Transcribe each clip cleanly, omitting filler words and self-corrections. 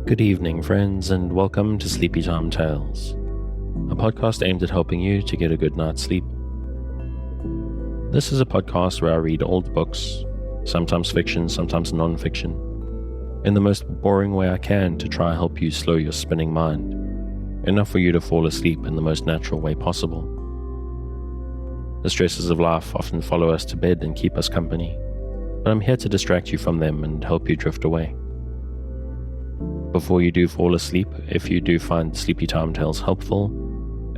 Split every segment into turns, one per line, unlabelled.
Good evening, friends, and welcome to Sleepy Time Tales, a podcast aimed at helping you to get a good night's sleep. This is a podcast where I read old books, sometimes fiction, sometimes non-fiction, in the most boring way I can to try and help you slow your spinning mind, enough for you to fall asleep in the most natural way possible. The stresses of life often follow us to bed and keep us company, but I'm here to distract you from them and help you drift away. Before you do fall asleep, if you do find Sleepy Time Tales helpful,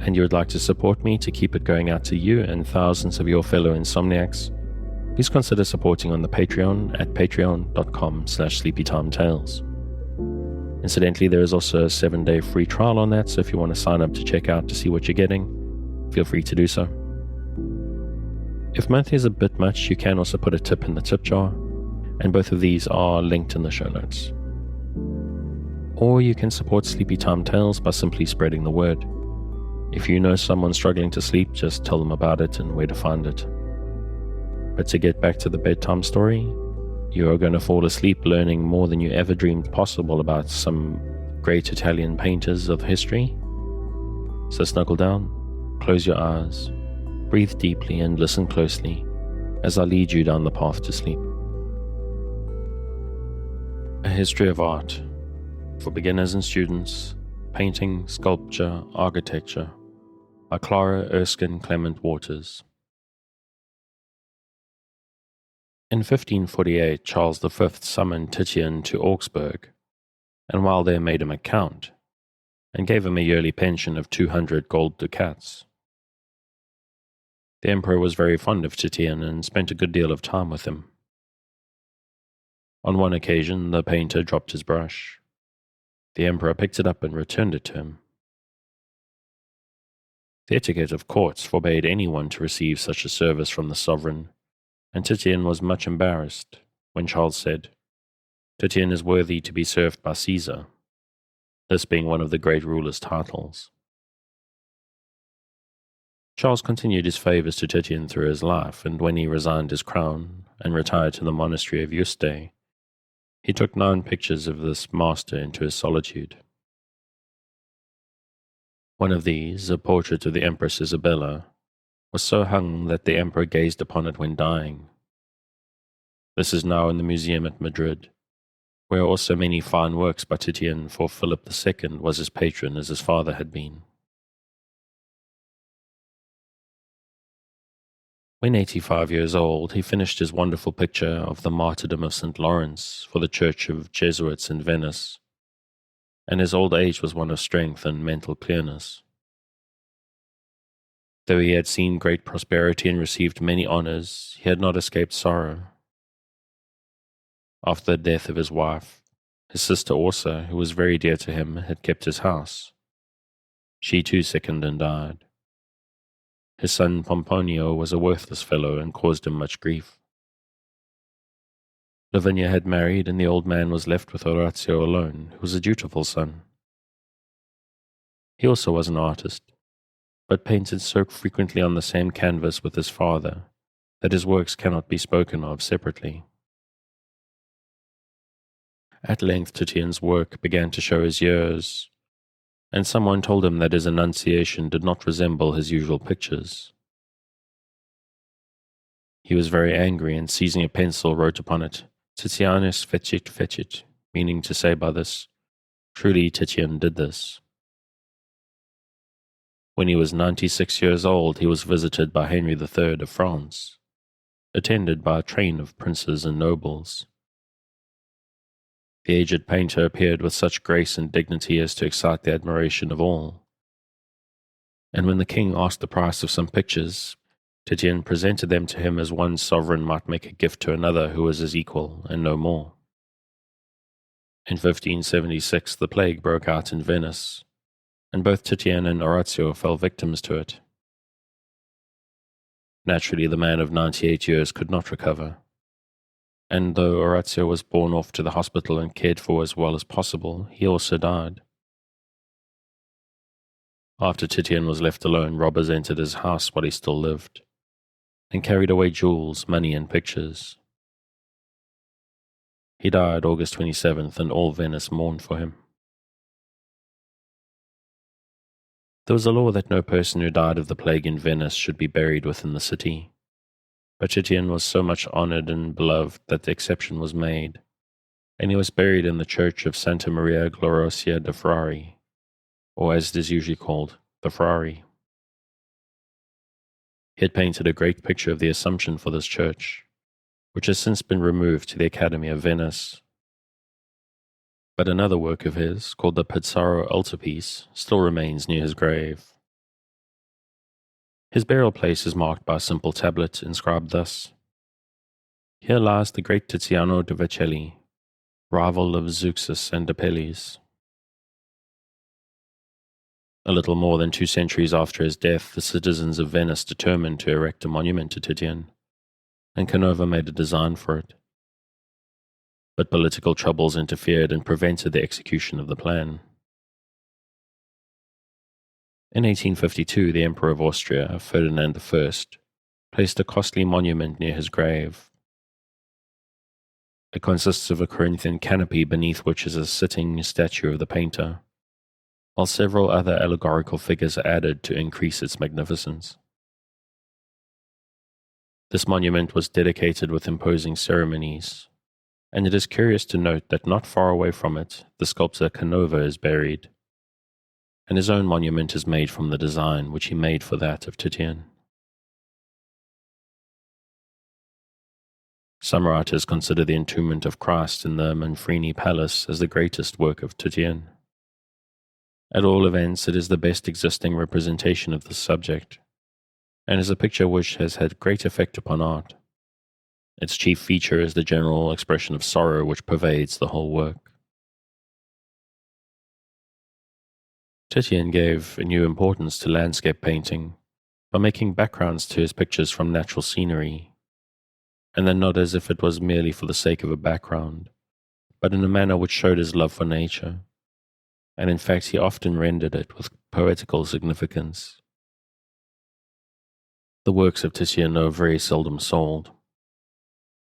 and you would like to support me to keep it going out to you and thousands of your fellow insomniacs, please consider supporting on the Patreon at patreon.com/sleepytimetales. Incidentally, there is also a 7-day free trial on that, so if you want to sign up to check out to see what you're getting, feel free to do so. If monthly is a bit much, you can also put a tip in the tip jar, and both of these are linked in the show notes. Or you can support Sleepy Time Tales by simply spreading the word. If you know someone struggling to sleep, just tell them about it and where to find it. But to get back to the bedtime story, you are going to fall asleep learning more than you ever dreamed possible about some great Italian painters of history. So snuggle down, close your eyes, breathe deeply and listen closely as I lead you down the path to sleep. A History of Art for Beginners and Students, Painting, Sculpture, Architecture by Clara Erskine Clement Waters. In 1548, Charles V summoned Titian to Augsburg, and while there made him a count, and gave him a yearly pension of 200 gold ducats. The emperor was very fond of Titian and spent a good deal of time with him. On one occasion, the painter dropped his brush. The emperor picked it up and returned it to him. The etiquette of courts forbade anyone to receive such a service from the sovereign, and Titian was much embarrassed when Charles said, "Titian is worthy to be served by Caesar," this being one of the great ruler's titles. Charles continued his favors to Titian through his life, and when he resigned his crown and retired to the monastery of Mysti, he took 9 pictures of this master into his solitude. One of these, a portrait of the Empress Isabella, was so hung that the emperor gazed upon it when dying. This is now in the museum at Madrid, where are also many fine works by Titian, for Philip II was his patron as his father had been. When 85 years old, he finished his wonderful picture of the martyrdom of St. Lawrence for the Church of Jesuits in Venice, and his old age was one of strength and mental clearness. Though he had seen great prosperity and received many honors, he had not escaped sorrow. After the death of his wife, his sister also, who was very dear to him, had kept his house. She too sickened and died. His son Pomponio was a worthless fellow and caused him much grief. Lavinia had married, and the old man was left with Orazio alone, who was a dutiful son. He also was an artist, but painted so frequently on the same canvas with his father that his works cannot be spoken of separately. At length Titian's work began to show his years, and someone told him that his Annunciation did not resemble his usual pictures. He was very angry, and seizing a pencil wrote upon it, "Titianus fecit fecit," meaning to say by this, "Truly Titian did this." When he was 96 years old, he was visited by Henry III of France, attended by a train of princes and nobles. The aged painter appeared with such grace and dignity as to excite the admiration of all. And when the king asked the price of some pictures, Titian presented them to him as one sovereign might make a gift to another who was his equal, and no more. In 1576 the plague broke out in Venice, and both Titian and Orazio fell victims to it. Naturally, the man of 98 years could not recover, and though Orazio was borne off to the hospital and cared for as well as possible, he also died. After Titian was left alone, robbers entered his house while he still lived, and carried away jewels, money, and pictures. He died August 27th, and all Venice mourned for him. There was a law that no person who died of the plague in Venice should be buried within the city, but Titian was so much honored and beloved that the exception was made, and he was buried in the church of Santa Maria Gloriosa de' Frari, or as it is usually called, the Frari. He had painted a great picture of the Assumption for this church, which has since been removed to the Academy of Venice. But another work of his, called the Pizarro altarpiece, still remains near his grave. His burial place is marked by a simple tablet inscribed thus: "Here lies the great Tiziano de Vercelli, rival of Zeuxis and Apelles." A little more than 2 centuries after his death, the citizens of Venice determined to erect a monument to Titian, and Canova made a design for it. But political troubles interfered and prevented the execution of the plan. In 1852, the Emperor of Austria, Ferdinand I, placed a costly monument near his grave. It consists of a Corinthian canopy beneath which is a sitting statue of the painter, while several other allegorical figures are added to increase its magnificence. This monument was dedicated with imposing ceremonies, and it is curious to note that not far away from it, the sculptor Canova is buried, and his own monument is made from the design which he made for that of Titian. Some writers consider the entombment of Christ in the Manfrini Palace as the greatest work of Titian. At all events, it is the best existing representation of this subject, and is a picture which has had great effect upon art. Its chief feature is the general expression of sorrow which pervades the whole work. Titian gave a new importance to landscape painting by making backgrounds to his pictures from natural scenery, and then not as if it was merely for the sake of a background, but in a manner which showed his love for nature, and in fact he often rendered it with poetical significance. The works of Titian are very seldom sold.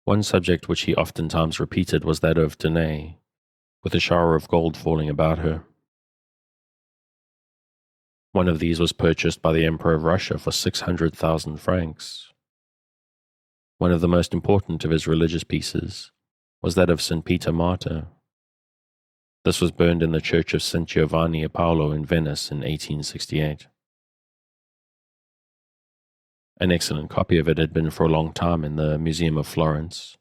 One subject which he oftentimes repeated was that of Danae, with a shower of gold falling about her. One of these was purchased by the Emperor of Russia for 600,000 francs. One of the most important of his religious pieces was that of St. Peter Martyr. This was burned in the church of St. Giovanni e Paolo in Venice in 1868. An excellent copy of it had been for a long time in the Museum of Florence,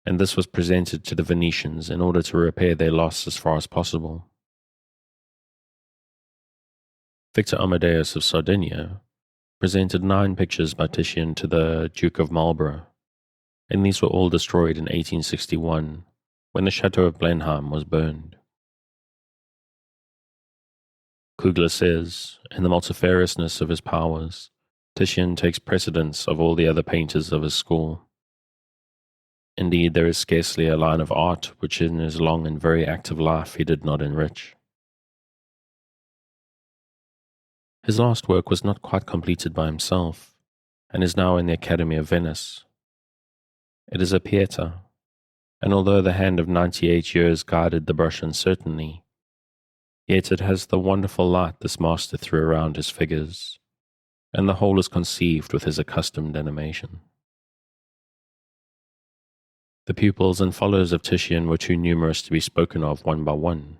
and this was presented to the Venetians in order to repair their loss as far as possible. Victor Amadeus of Sardinia presented 9 pictures by Titian to the Duke of Marlborough, and these were all destroyed in 1861 when the Chateau of Blenheim was burned. Kugler says, in the multifariousness of his powers, Titian takes precedence of all the other painters of his school. Indeed, there is scarcely a line of art which in his long and very active life he did not enrich. His last work was not quite completed by himself, and is now in the Academy of Venice. It is a Pieta, and although the hand of 98 years guided the brush uncertainly, yet it has the wonderful light this master threw around his figures, and the whole is conceived with his accustomed animation. The pupils and followers of Titian were too numerous to be spoken of one by one,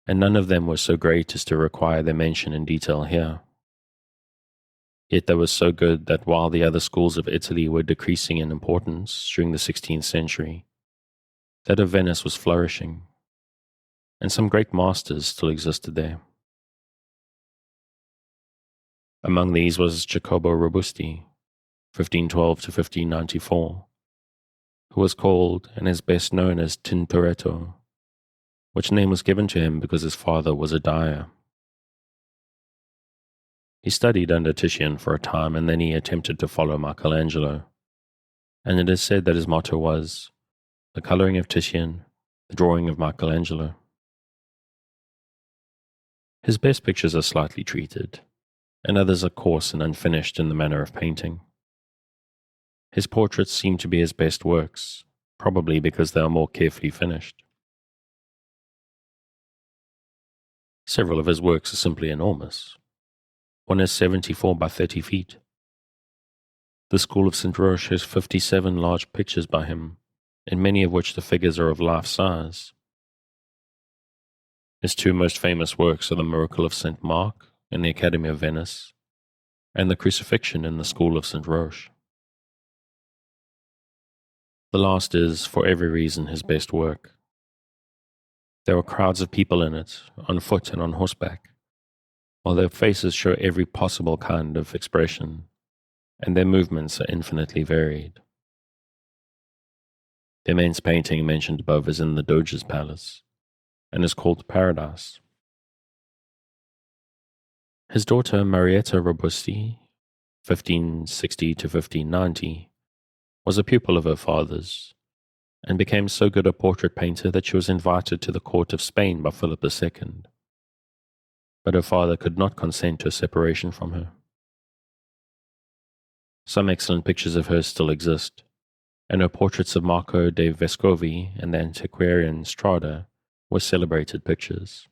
and none of them were so great as to require their mention in detail here. Yet they were so good that while the other schools of Italy were decreasing in importance during the 16th century, that of Venice was flourishing, and some great masters still existed there. Among these was Jacopo Robusti, 1512 to 1594, who was called and is best known as Tintoretto, which name was given to him because his father was a dyer. He studied under Titian for a time, and then he attempted to follow Michelangelo, and it is said that his motto was, "The coloring of Titian, the drawing of Michelangelo." His best pictures are slightly treated, and others are coarse and unfinished in the manner of painting. His portraits seem to be his best works, probably because they are more carefully finished. Several of his works are simply enormous, One is 74 by 30 feet. The School of St. Roche has 57 large pictures by him, in many of which the figures are of life size. His two most famous works are the Miracle of St. Mark in the Academy of Venice, and the Crucifixion in the School of St. Roche. The last is, for every reason, his best work. There are crowds of people in it, on foot and on horseback, while their faces show every possible kind of expression, and their movements are infinitely varied. The immense painting mentioned above is in the Doge's Palace, and is called Paradise. His daughter Marietta Robusti, 1560 to 1590, was a pupil of her father's, and became so good a portrait painter that she was invited to the court of Spain by Philip II. But her father could not consent to a separation from her. Some excellent pictures of her still exist, and her portraits of Marco de Vescovi and the antiquarian Strada were celebrated pictures.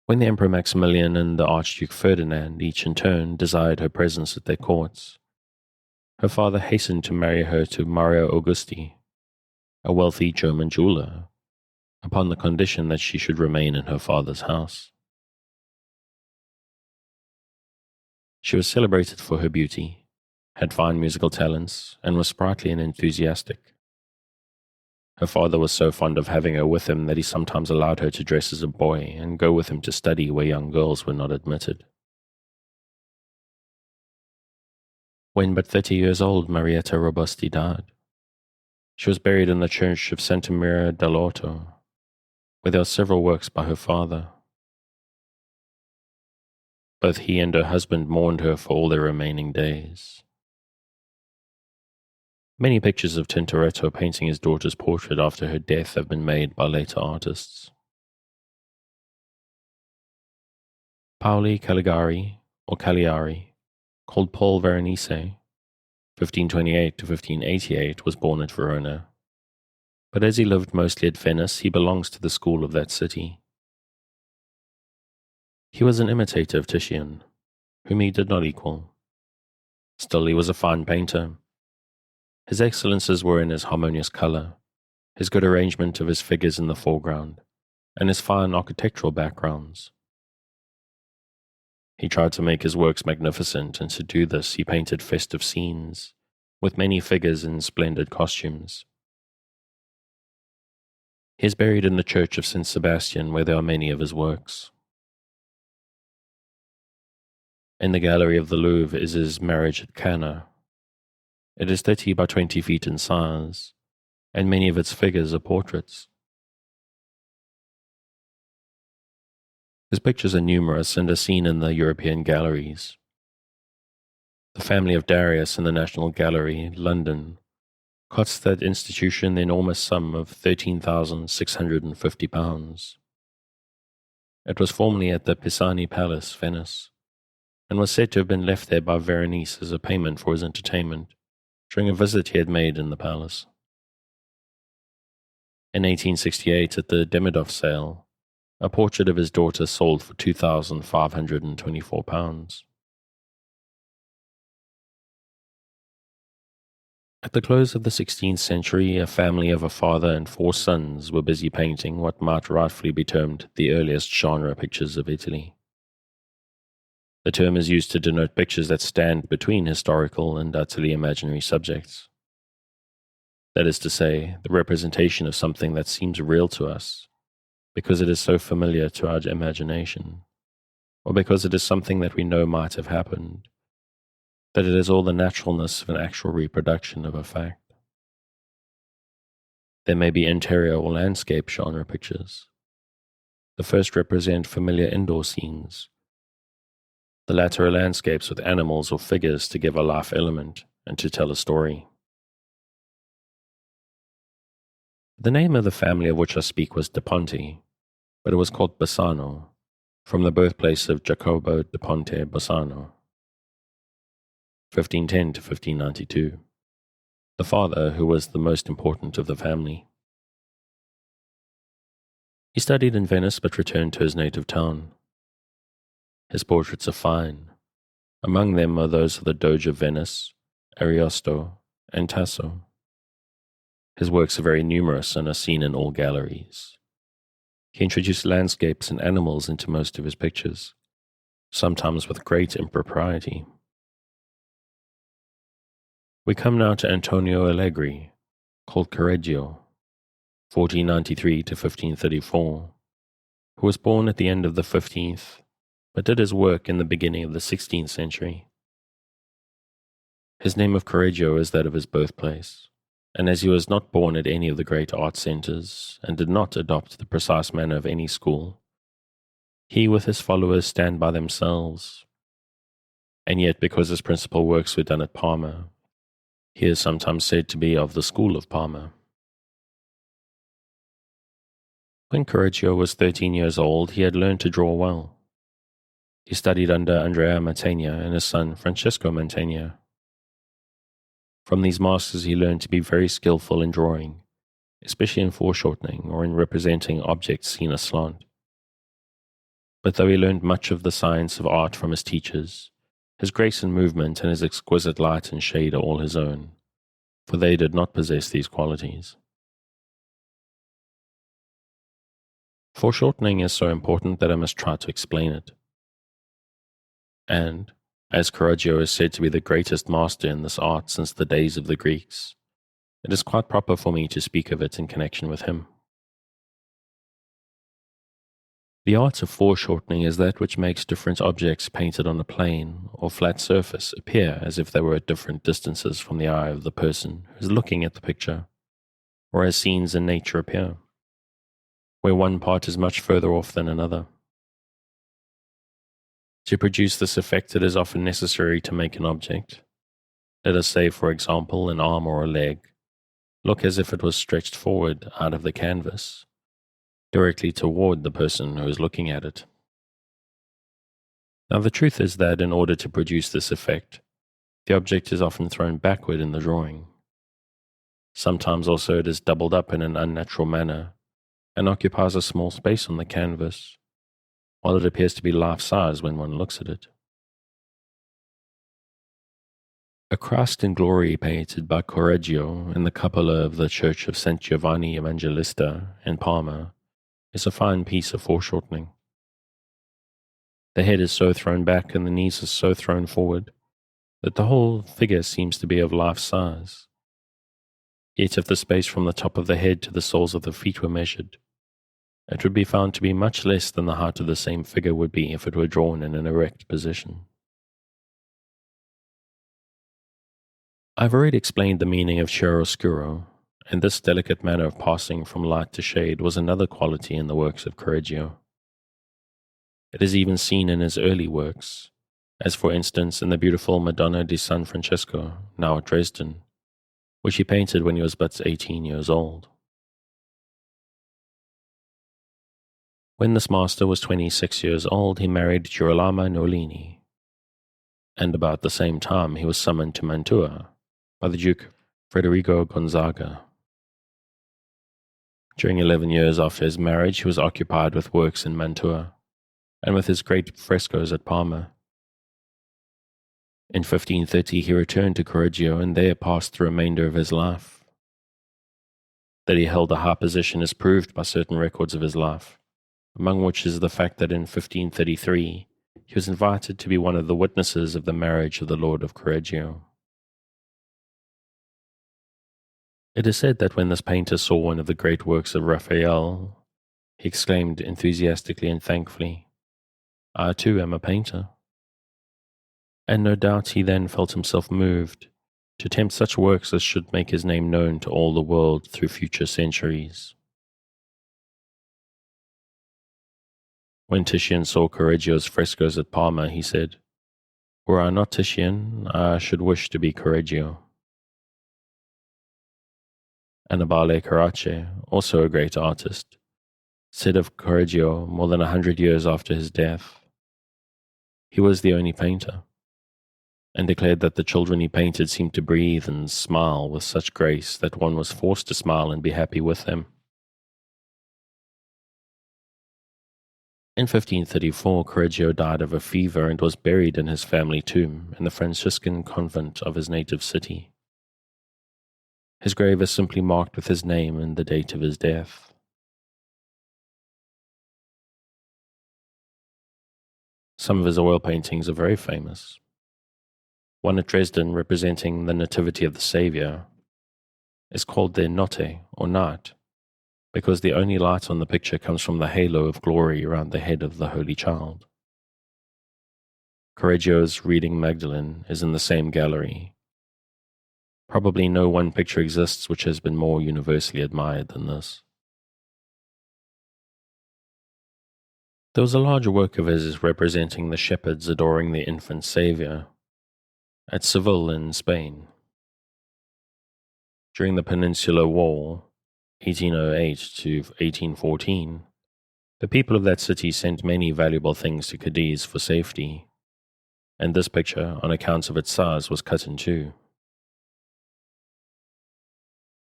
When the Emperor Maximilian and the Archduke Ferdinand each in turn desired her presence at their courts, her father hastened to marry her to Mario Augusti, a wealthy German jeweler, upon the condition that she should remain in her father's house. She was celebrated for her beauty, had fine musical talents, and was sprightly and enthusiastic. Her father was so fond of having her with him that he sometimes allowed her to dress as a boy and go with him to study where young girls were not admitted. When but 30 years old, Marietta Robusti died. She was buried in the church of Santa Maria dell'Orto, where there are several works by her father. Both he and her husband mourned her for all their remaining days. Many pictures of Tintoretto painting his daughter's portrait after her death have been made by later artists. Paoli Caligari, or Cagliari, called Paul Veronese, 1528 to 1588, was born at Verona. But as he lived mostly at Venice, he belongs to the school of that city. He was an imitator of Titian, whom he did not equal. Still, he was a fine painter. His excellences were in his harmonious color, his good arrangement of his figures in the foreground, and his fine architectural backgrounds. He tried to make his works magnificent, and to do this he painted festive scenes, with many figures in splendid costumes. He is buried in the church of St. Sebastian, where there are many of his works. In the gallery of the Louvre is his Marriage at Cana. It is 30 by 20 feet in size, and many of its figures are portraits. His pictures are numerous and are seen in the European galleries. The family of Darius in the National Gallery, London, cost that institution the enormous sum of £13,650. It was formerly at the Pisani Palace, Venice, and was said to have been left there by Veronese as a payment for his entertainment during a visit he had made in the palace. In 1868, at the Demidov sale, a portrait of his daughter sold for £2,524. At the close of the 16th century, a family of a father and 4 sons were busy painting what might rightfully be termed the earliest genre pictures of Italy. The term is used to denote pictures that stand between historical and utterly imaginary subjects. That is to say, the representation of something that seems real to us, because it is so familiar to our imagination, or because it is something that we know might have happened, that it has all the naturalness of an actual reproduction of a fact. There may be interior or landscape genre pictures. The first represent familiar indoor scenes. The latter are landscapes with animals or figures to give a life element and to tell a story. The name of the family of which I speak was De Ponte, but it was called Bassano, from the birthplace of Jacopo de Ponte Bassano, 1510 to 1592, the father who was the most important of the family. He studied in Venice but returned to his native town. His portraits are fine. Among them are those of the Doge of Venice, Ariosto, and Tasso. His works are very numerous and are seen in all galleries. He introduced landscapes and animals into most of his pictures, sometimes with great impropriety. We come now to Antonio Allegri, called Correggio, 1493 to 1534, who was born at the end of the 15th, but did his work in the beginning of the 16th century. His name of Correggio is that of his birthplace, and as he was not born at any of the great art centers and did not adopt the precise manner of any school, he with his followers stand by themselves. And yet, because his principal works were done at Parma, he is sometimes said to be of the school of Parma. When Correggio was 13 years old, he had learned to draw well. He studied under Andrea Mantegna and his son Francesco Mantegna. From these masters he learned to be very skillful in drawing, especially in foreshortening or in representing objects seen aslant. But though he learned much of the science of art from his teachers, his grace in movement and his exquisite light and shade are all his own, for they did not possess these qualities. Foreshortening is so important that I must try to explain it. And, as Correggio is said to be the greatest master in this art since the days of the Greeks, it is quite proper for me to speak of it in connection with him. The art of foreshortening is that which makes different objects painted on a plane or flat surface appear as if they were at different distances from the eye of the person who is looking at the picture, or as scenes in nature appear, where one part is much further off than another. To produce this effect, it is often necessary to make an object, let us say, for example, an arm or a leg, look as if it was stretched forward out of the canvas, directly toward the person who is looking at it. Now, the truth is that in order to produce this effect, the object is often thrown backward in the drawing. Sometimes also it is doubled up in an unnatural manner and occupies a small space on the canvas, while it appears to be life-size when one looks at it. A Christ in Glory painted by Correggio in the cupola of the Church of St. Giovanni Evangelista in Parma is a fine piece of foreshortening. The head is so thrown back and the knees are so thrown forward that the whole figure seems to be of life-size. Yet if the space from the top of the head to the soles of the feet were measured, it would be found to be much less than the height of the same figure would be if it were drawn in an erect position. I have already explained the meaning of chiaroscuro, and this delicate manner of passing from light to shade was another quality in the works of Correggio. It is even seen in his early works, as for instance in the beautiful Madonna di San Francesco, now at Dresden, which he painted when he was but 18 years old. When this master was 26 years old, he married Girolama Nolini, and about the same time he was summoned to Mantua by the Duke Federico Gonzaga. During 11 years after his marriage, he was occupied with works in Mantua, and with his great frescoes at Parma. In 1530 he returned to Correggio and there passed the remainder of his life. That he held a high position is proved by certain records of his life, among which is the fact that in 1533 he was invited to be one of the witnesses of the marriage of the Lord of Correggio. It is said that when this painter saw one of the great works of Raphael, he exclaimed enthusiastically and thankfully, "I too am a painter." And no doubt he then felt himself moved to attempt such works as should make his name known to all the world through future centuries. When Titian saw Correggio's frescoes at Parma, he said, "Were I not Titian, I should wish to be Correggio." Annibale Carracci, also a great artist, said of Correggio more than 100 years after his death, "He was the only painter," and declared that the children he painted seemed to breathe and smile with such grace that one was forced to smile and be happy with them. In 1534, Correggio died of a fever and was buried in his family tomb in the Franciscan convent of his native city. His grave is simply marked with his name and the date of his death. Some of his oil paintings are very famous. One at Dresden representing the Nativity of the Savior is called the Notte, or Night, because the only light on the picture comes from the halo of glory around the head of the Holy Child. Correggio's Reading Magdalene is in the same gallery. Probably no one picture exists which has been more universally admired than this. There was a larger work of his representing the shepherds adoring the infant Saviour at Seville in Spain. During the Peninsular War, 1808 to 1814, the people of that city sent many valuable things to Cadiz for safety, and this picture, on account of its size, was cut in two.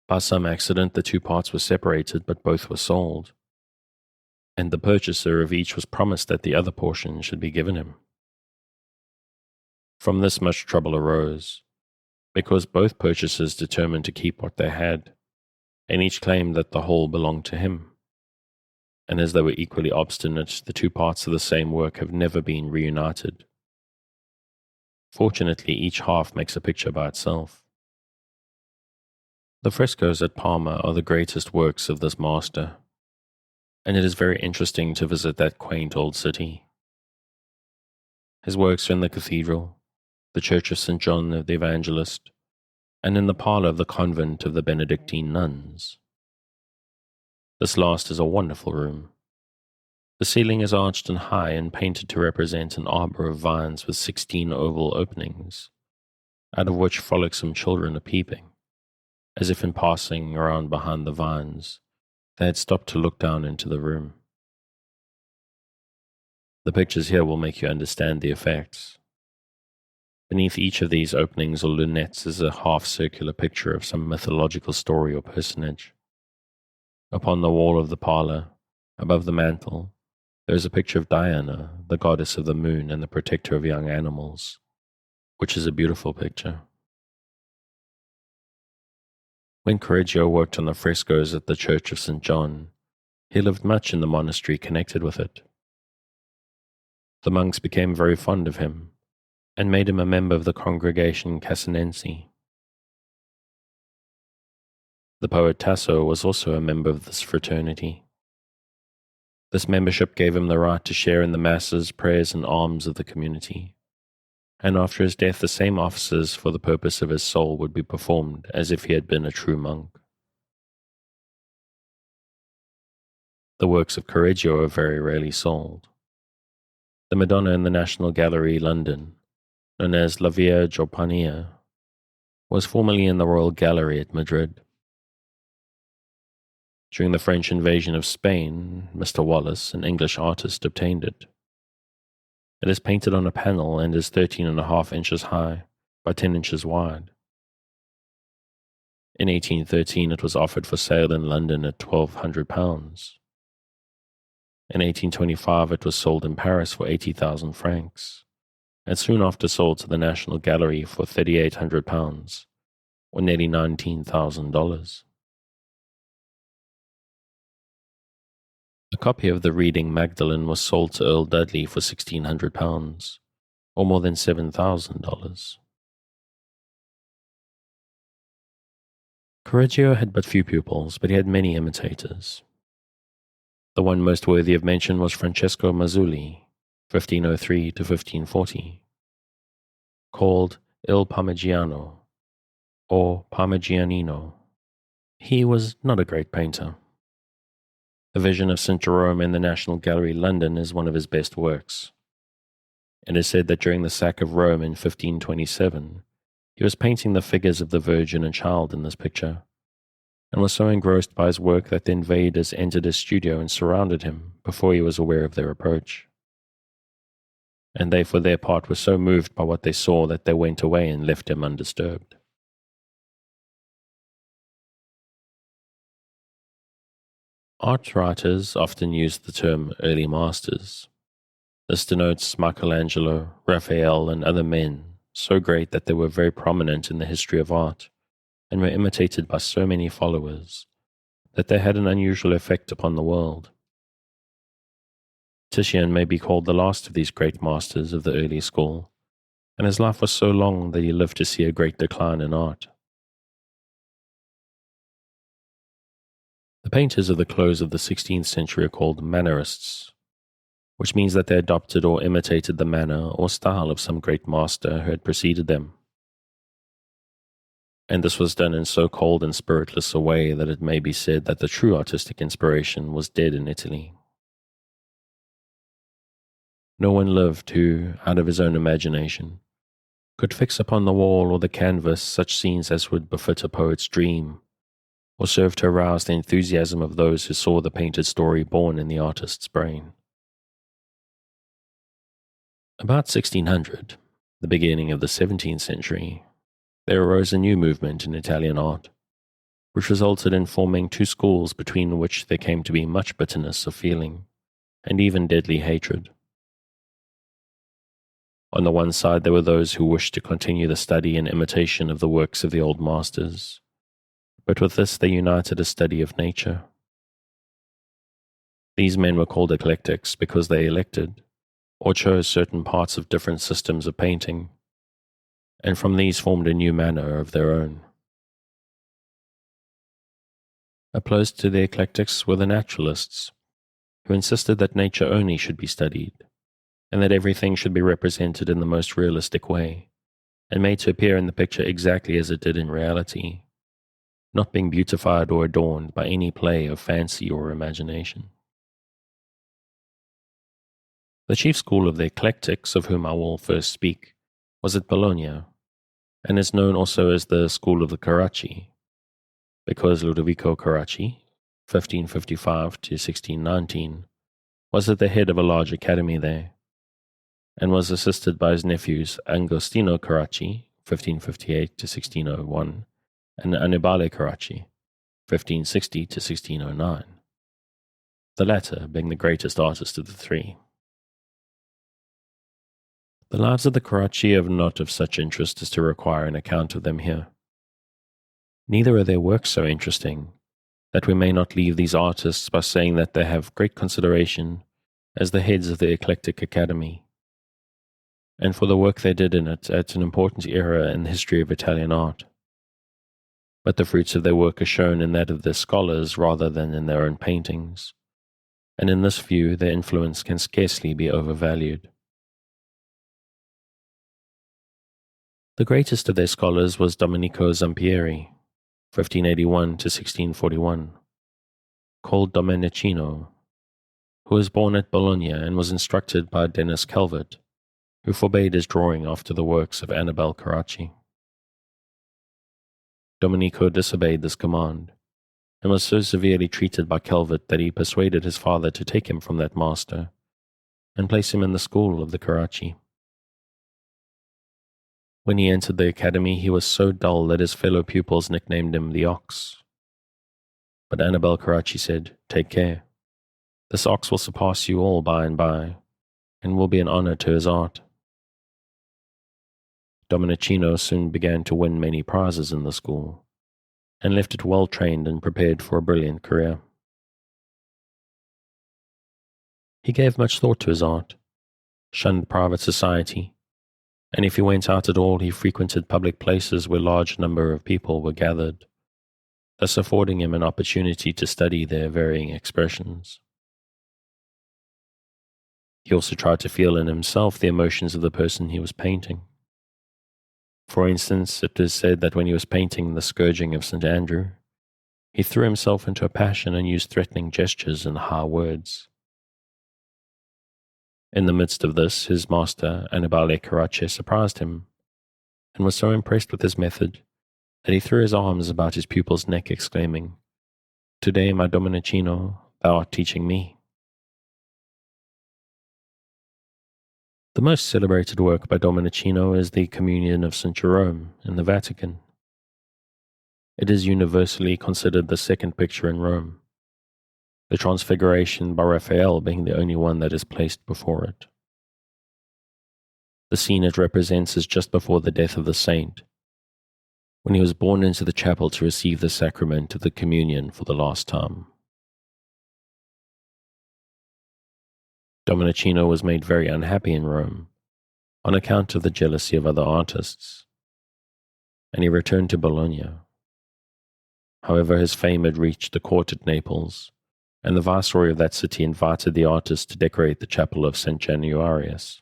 By some accident, the two parts were separated, but both were sold, and the purchaser of each was promised that the other portion should be given him. From this much trouble arose, because both purchasers determined to keep what they had, and each claimed that the whole belonged to him. And as they were equally obstinate, the two parts of the same work have never been reunited. Fortunately, each half makes a picture by itself. The frescoes at Parma are the greatest works of this master, and it is very interesting to visit that quaint old city. His works are in the cathedral, the Church of St. John the Evangelist, and in the parlor of the convent of the Benedictine nuns. This last is a wonderful room. The ceiling is arched and high and painted to represent an arbor of vines with 16 oval openings, out of which frolicsome children are peeping, as if in passing around behind the vines, they had stopped to look down into the room. The pictures here will make you understand the effects. Beneath each of these openings or lunettes is a half-circular picture of some mythological story or personage. Upon the wall of the parlor, above the mantel, there is a picture of Diana, the goddess of the moon and the protector of young animals, which is a beautiful picture. When Correggio worked on the frescoes at the Church of St. John, he lived much in the monastery connected with it. The monks became very fond of him, and made him a member of the congregation Cassinense. The poet Tasso was also a member of this fraternity. This membership gave him the right to share in the masses, prayers, and alms of the community, and after his death the same offices for the purpose of his soul would be performed as if he had been a true monk. The works of Correggio are very rarely sold. The Madonna in the National Gallery, London, known as La Vierge was formerly in the Royal Gallery at Madrid. During the French invasion of Spain, Mr. Wallace, an English artist, obtained it. It is painted on a panel and is 13.5 inches high by 10 inches wide. In 1813 it was offered for sale in London at £1,200. In 1825 it was sold in Paris for 80,000 francs. And soon after sold to the National Gallery for £3,800, or nearly $19,000. A copy of the Reading Magdalene was sold to Earl Dudley for £1,600, or more than $7,000. Correggio had but few pupils, but he had many imitators. The one most worthy of mention was Francesco Mazzulli, 1503 to 1540, called Il Parmigiano, or Parmigianino. He was not a great painter. The Vision of St. Jerome in the National Gallery, London, is one of his best works. It is said that during the sack of Rome in 1527, he was painting the figures of the Virgin and Child in this picture, and was so engrossed by his work that the invaders entered his studio and surrounded him before he was aware of their approach. And they, for their part, were so moved by what they saw that they went away and left him undisturbed. Art writers often use the term early masters. This denotes Michelangelo, Raphael, and other men so great that they were very prominent in the history of art and were imitated by so many followers that they had an unusual effect upon the world. Titian may be called the last of these great masters of the early school, and his life was so long that he lived to see a great decline in art. The painters of the close of the 16th century are called Mannerists, which means that they adopted or imitated the manner or style of some great master who had preceded them. And this was done in so cold and spiritless a way that it may be said that the true artistic inspiration was dead in Italy. No one lived who, out of his own imagination, could fix upon the wall or the canvas such scenes as would befit a poet's dream, or serve to arouse the enthusiasm of those who saw the painted story born in the artist's brain. About 1600, the beginning of the 17th century, there arose a new movement in Italian art, which resulted in forming two schools between which there came to be much bitterness of feeling, and even deadly hatred. On the one side there were those who wished to continue the study and imitation of the works of the old masters, but with this they united a study of nature. These men were called eclectics because they elected, or chose certain parts of different systems of painting, and from these formed a new manner of their own. Opposed to the eclectics were the naturalists, who insisted that nature only should be studied, and that everything should be represented in the most realistic way, and made to appear in the picture exactly as it did in reality, not being beautified or adorned by any play of fancy or imagination. The chief school of the eclectics, of whom I will first speak, was at Bologna, and is known also as the School of the Carracci, because Ludovico Carracci, 1555 to 1619, was at the head of a large academy there, and was assisted by his nephews Agostino Carracci, 1558 to 1601, and Annibale Carracci, 1560 to 1609, the latter being the greatest artist of the three. The lives of the Carracci are not of such interest as to require an account of them here. Neither are their works so interesting that we may not leave these artists by saying that they have great consideration as the heads of the eclectic academy, and for the work they did in it at an important era in the history of Italian art. But the fruits of their work are shown in that of their scholars rather than in their own paintings, and in this view their influence can scarcely be overvalued. The greatest of their scholars was Domenico Zampieri, 1581 to 1641, called Domenichino, who was born at Bologna and was instructed by Denis Calvert, who forbade his drawing after the works of Annibale Carracci. Domenico disobeyed this command, and was so severely treated by Calvert that he persuaded his father to take him from that master, and place him in the school of the Carracci. When he entered the academy, he was so dull that his fellow pupils nicknamed him the Ox. But Annibale Carracci said, "Take care. This ox will surpass you all by and by, and will be an honor to his art." Domenichino soon began to win many prizes in the school, and left it well trained and prepared for a brilliant career. He gave much thought to his art, shunned private society, and if he went out at all, he frequented public places where large number of people were gathered, thus affording him an opportunity to study their varying expressions. He also tried to feel in himself the emotions of the person he was painting. For instance, it is said that when he was painting the Scourging of St. Andrew, he threw himself into a passion and used threatening gestures and high words. In the midst of this, his master, Annibale Carracci, surprised him, and was so impressed with his method that he threw his arms about his pupil's neck, exclaiming, "Today, my Domenichino, thou art teaching me." The most celebrated work by Domenichino is the Communion of St. Jerome in the Vatican. It is universally considered the second picture in Rome. the Transfiguration by Raphael being the only one that is placed before it. The scene it represents is just before the death of the saint, when he was borne into the chapel to receive the sacrament of the communion for the last time. Domenichino was made very unhappy in Rome on account of the jealousy of other artists, and he returned to Bologna. However, his fame had reached the court at Naples, and the viceroy of that city invited the artist to decorate the chapel of St. Januarius.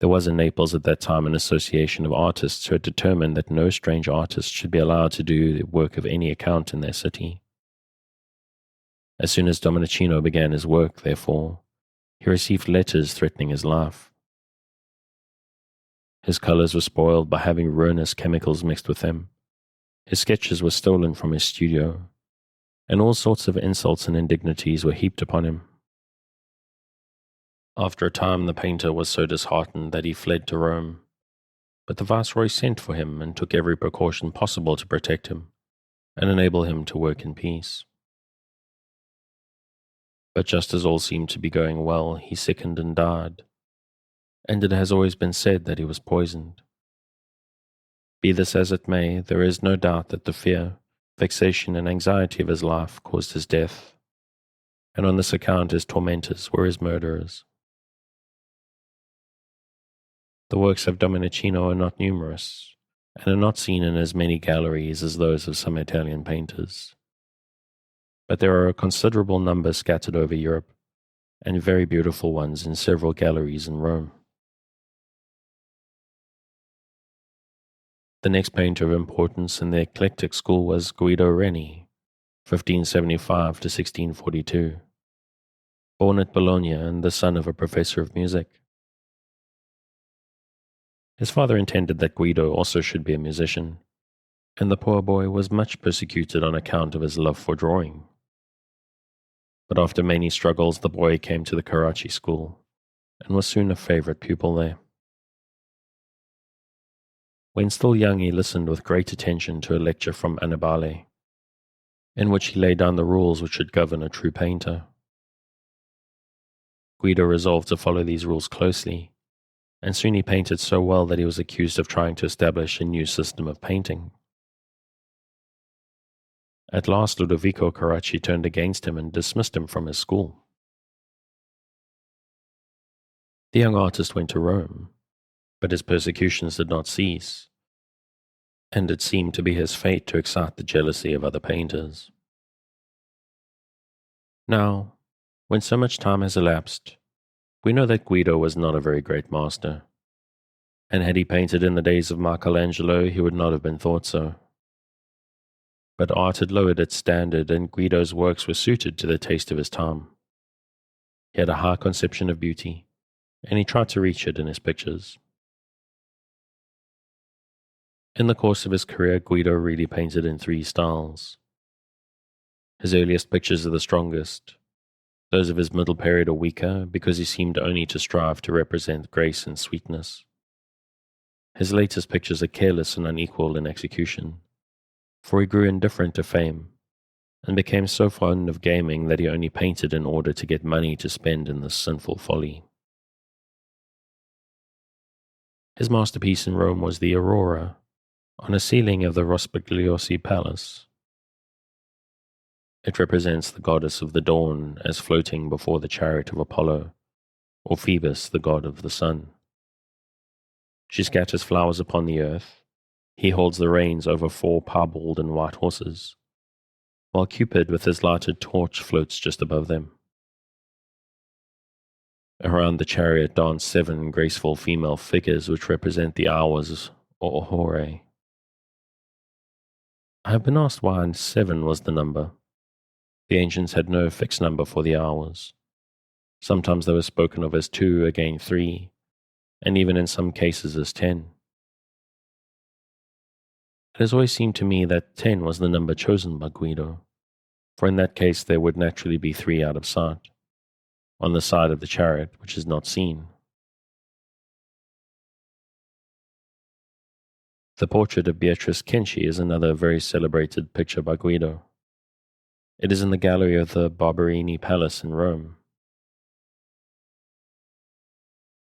There was in Naples at that time an association of artists who had determined that no strange artist should be allowed to do work of any account in their city. As soon as Domenichino began his work, therefore, he received letters threatening his life. His colors were spoiled by having ruinous chemicals mixed with them. His sketches were stolen from his studio, and all sorts of insults and indignities were heaped upon him. After a time, the painter was so disheartened that he fled to Rome, but the viceroy sent for him and took every precaution possible to protect him and enable him to work in peace. But just as all seemed to be going well, he sickened and died, and it has always been said that he was poisoned. Be this as it may, there is no doubt that the fear, vexation, and anxiety of his life caused his death, and on this account his tormentors were his murderers. The works of Domenichino are not numerous, and are not seen in as many galleries as those of some Italian painters. But there are a considerable number scattered over Europe, and very beautiful ones in several galleries in Rome. The next painter of importance in the eclectic school was Guido Reni, 1575 to 1642, born at Bologna and the son of a professor of music. His father intended that Guido also should be a musician, and the poor boy was much persecuted on account of his love for drawing. But after many struggles, the boy came to the Carracci school, and was soon a favorite pupil there. When still young, he listened with great attention to a lecture from Annibale, in which he laid down the rules which should govern a true painter. Guido resolved to follow these rules closely, and soon he painted so well that he was accused of trying to establish a new system of painting. At last, Ludovico Carracci turned against him and dismissed him from his school. The young artist went to Rome, but his persecutions did not cease, and it seemed to be his fate to excite the jealousy of other painters. Now, when so much time has elapsed, we know that Guido was not a very great master, and had he painted in the days of Michelangelo, he would not have been thought so. But art had lowered its standard, and Guido's works were suited to the taste of his time. He had a high conception of beauty, and he tried to reach it in his pictures. In the course of his career, Guido really painted in three styles. His earliest pictures are the strongest. Those of his middle period are weaker, because he seemed only to strive to represent grace and sweetness. His latest pictures are careless and unequal in execution, for he grew indifferent to fame, and became so fond of gaming that he only painted in order to get money to spend in this sinful folly. His masterpiece in Rome was the Aurora, on a ceiling of the Rospigliosi Palace. It represents the goddess of the dawn as floating before the chariot of Apollo, or Phoebus, the god of the sun. She scatters flowers upon the earth. He holds the reins over 4 piebald and white horses, while Cupid with his lighted torch floats just above them. Around the chariot dance 7 graceful female figures which represent the hours, or Hore. I have been asked why 7 was the number. The ancients had no fixed number for the hours. Sometimes they were spoken of as 2, again 3, and even in some cases as 10. It has always seemed to me that 10 was the number chosen by Guido, for in that case there would naturally be 3 out of sight, on the side of the chariot which is not seen. The portrait of Beatrice Cenci is another very celebrated picture by Guido. It is in the gallery of the Barberini Palace in Rome.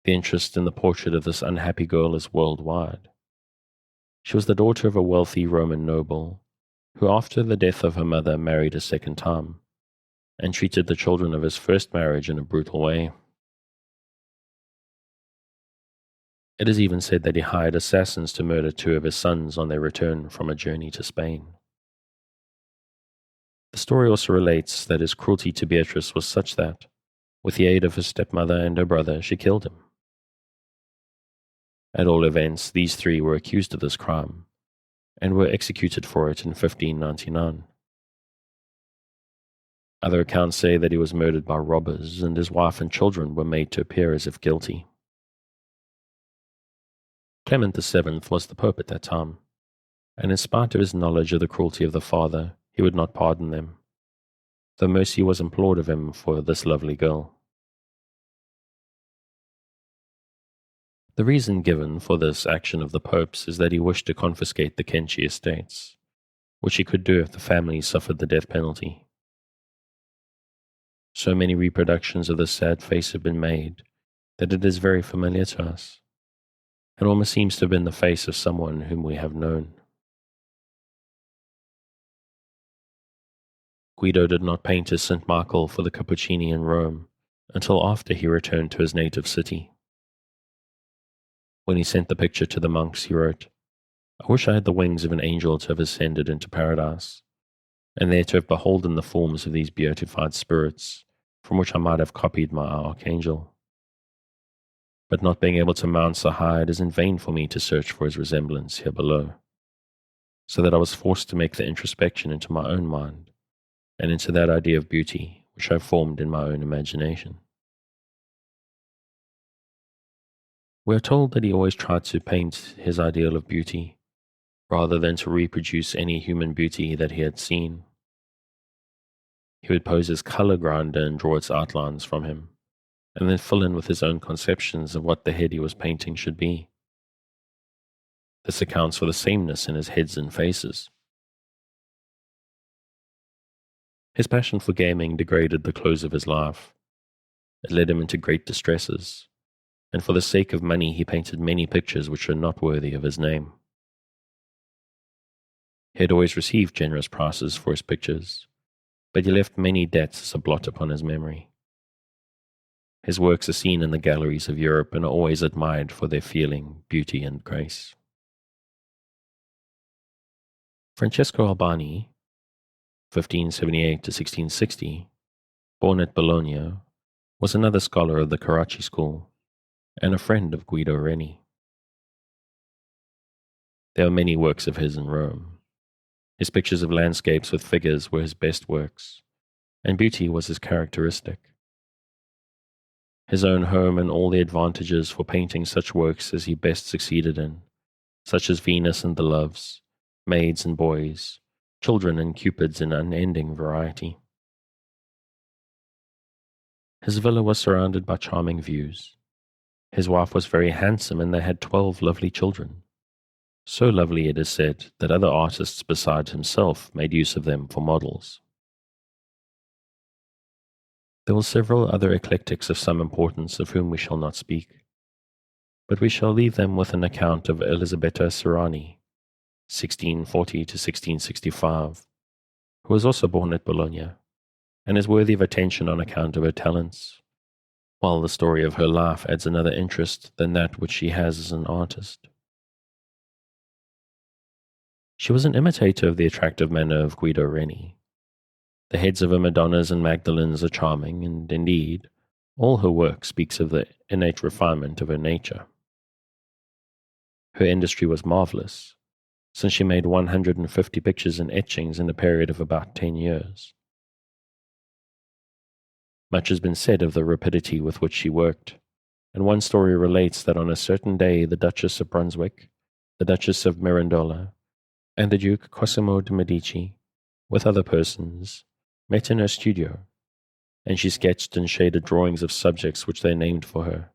The interest in the portrait of this unhappy girl is worldwide. She was the daughter of a wealthy Roman noble, who after the death of her mother married a second time, and treated the children of his first marriage in a brutal way. It is even said that he hired assassins to murder 2 of his sons on their return from a journey to Spain. The story also relates that his cruelty to Beatrice was such that, with the aid of his stepmother and her brother, she killed him. At all events, these 3 were accused of this crime, and were executed for it in 1599. Other accounts say that he was murdered by robbers, and his wife and children were made to appear as if guilty. Clement VII was the Pope at that time, and in spite of his knowledge of the cruelty of the father, he would not pardon them, though mercy was implored of him for this lovely girl. The reason given for this action of the Pope's is that he wished to confiscate the Cenci estates, which he could do if the family suffered the death penalty. So many reproductions of this sad face have been made that it is very familiar to us. It almost seems to have been the face of someone whom we have known. Guido did not paint his St. Michael for the Cappuccini in Rome until after he returned to his native city. When he sent the picture to the monks, he wrote, "I wish I had the wings of an angel to have ascended into paradise, and there to have beholden the forms of these beatified spirits, from which I might have copied my archangel. But not being able to mount so high, it is in vain for me to search for his resemblance here below, so that I was forced to make the introspection into my own mind, and into that idea of beauty which I formed in my own imagination." We are told that he always tried to paint his ideal of beauty, rather than to reproduce any human beauty that he had seen. He would pose his color grinder and draw its outlines from him, and then fill in with his own conceptions of what the head he was painting should be. This accounts for the sameness in his heads and faces. His passion for gaming degraded the close of his life. It led him into great distresses, and for the sake of money he painted many pictures which are not worthy of his name. He had always received generous prices for his pictures, but he left many debts as a blot upon his memory. His works are seen in the galleries of Europe and are always admired for their feeling, beauty, and grace. Francesco Albani, 1578 to 1660, born at Bologna, was another scholar of the Carracci school and a friend of Guido Reni. There are many works of his in Rome. His pictures of landscapes with figures were his best works, and beauty was his characteristic. His own home and all the advantages for painting such works as he best succeeded in, such as Venus and the Loves, maids and boys, children and cupids in unending variety. His villa was surrounded by charming views. His wife was very handsome, and they had 12 lovely children. So lovely, it is said, that other artists besides himself made use of them for models. There were several other eclectics of some importance of whom we shall not speak, but we shall leave them with an account of Elisabetta Serrani, 1640 to 1665, who was also born at Bologna, and is worthy of attention on account of her talents, while the story of her life adds another interest than that which she has as an artist. She was an imitator of the attractive manner of Guido Reni. The heads of her Madonnas and Magdalens are charming, and indeed, all her work speaks of the innate refinement of her nature. Her industry was marvelous, since she made 150 pictures and etchings in a period of about 10 years. Much has been said of the rapidity with which she worked, and one story relates that on a certain day the Duchess of Brunswick, the Duchess of Mirandola, and the Duke Cosimo de' Medici, with other persons, met in her studio, and she sketched and shaded drawings of subjects which they named for her,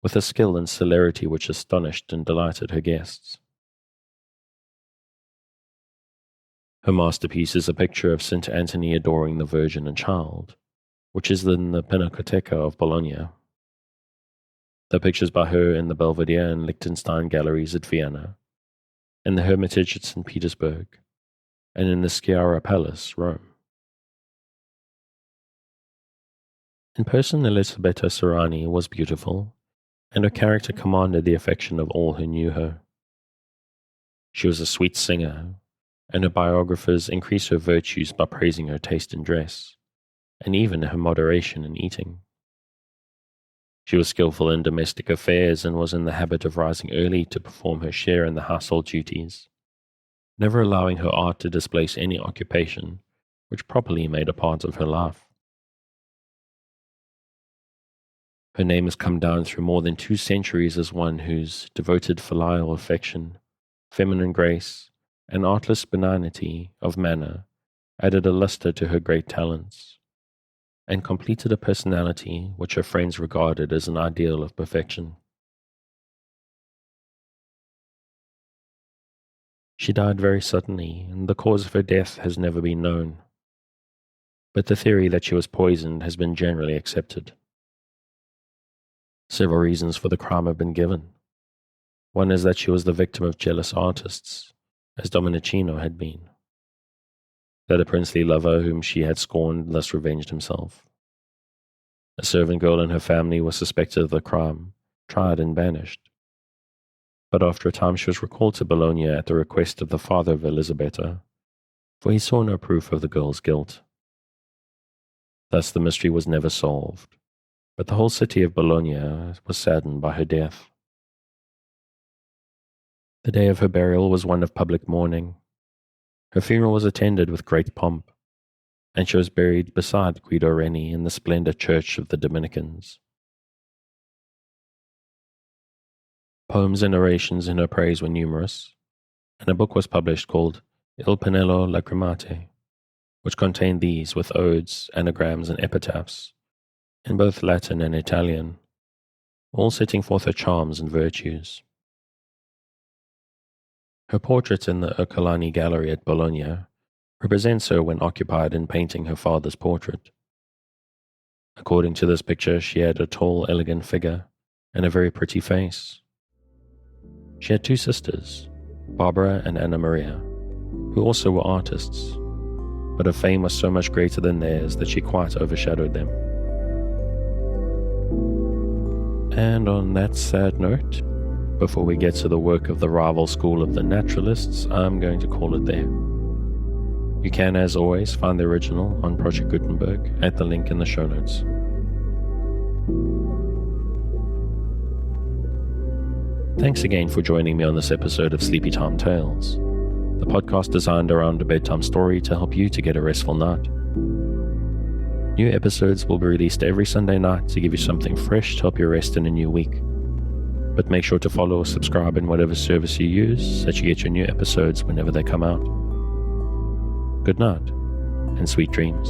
with a skill and celerity which astonished and delighted her guests. Her masterpiece is a picture of St. Anthony adoring the Virgin and Child, which is in the Pinacoteca of Bologna. The pictures by her in the Belvedere and Liechtenstein galleries at Vienna, in the Hermitage at St. Petersburg, and in the Sciarra Palace, Rome. In person, Elisabetta Serrani was beautiful, and her character commanded the affection of all who knew her. She was a sweet singer, and her biographers increased her virtues by praising her taste in dress, and even her moderation in eating. She was skillful in domestic affairs and was in the habit of rising early to perform her share in the household duties, never allowing her art to displace any occupation which properly made a part of her life. Her name has come down through more than 2 centuries as one whose devoted filial affection, feminine grace, and artless benignity of manner added a luster to her great talents, and completed a personality which her friends regarded as an ideal of perfection. She died very suddenly, and the cause of her death has never been known, but the theory that she was poisoned has been generally accepted. Several reasons for the crime have been given. One is that she was the victim of jealous artists, as Domenichino had been, that a princely lover whom she had scorned thus revenged himself. A servant girl in her family was suspected of the crime, tried and banished. But after a time she was recalled to Bologna at the request of the father of Elisabetta, for he saw no proof of the girl's guilt. Thus the mystery was never solved, but the whole city of Bologna was saddened by her death. The day of her burial was one of public mourning. Her funeral was attended with great pomp, and she was buried beside Guido Reni in the splendid church of the Dominicans. Poems and orations in her praise were numerous, and a book was published called Il Pennello Lacrimate, which contained these with odes, anagrams, and epitaphs, in both Latin and Italian, all setting forth her charms and virtues. Her portrait in the Ercolani Gallery at Bologna represents her when occupied in painting her father's portrait. According to this picture, she had a tall, elegant figure and a very pretty face. She had 2 sisters, Barbara and Anna Maria, who also were artists, but her fame was so much greater than theirs that she quite overshadowed them. And on that sad note, before we get to the work of the rival school of the naturalists, I'm going to call it there. You can, as always, find the original on Project Gutenberg at the link in the show notes. Thanks again for joining me on this episode of Sleepy Time Tales, the podcast designed around a bedtime story to help you to get a restful night. New episodes will be released every Sunday night to give you something fresh to help you rest in a new week. But make sure to follow or subscribe in whatever service you use so that you get your new episodes whenever they come out. Good night, and sweet dreams.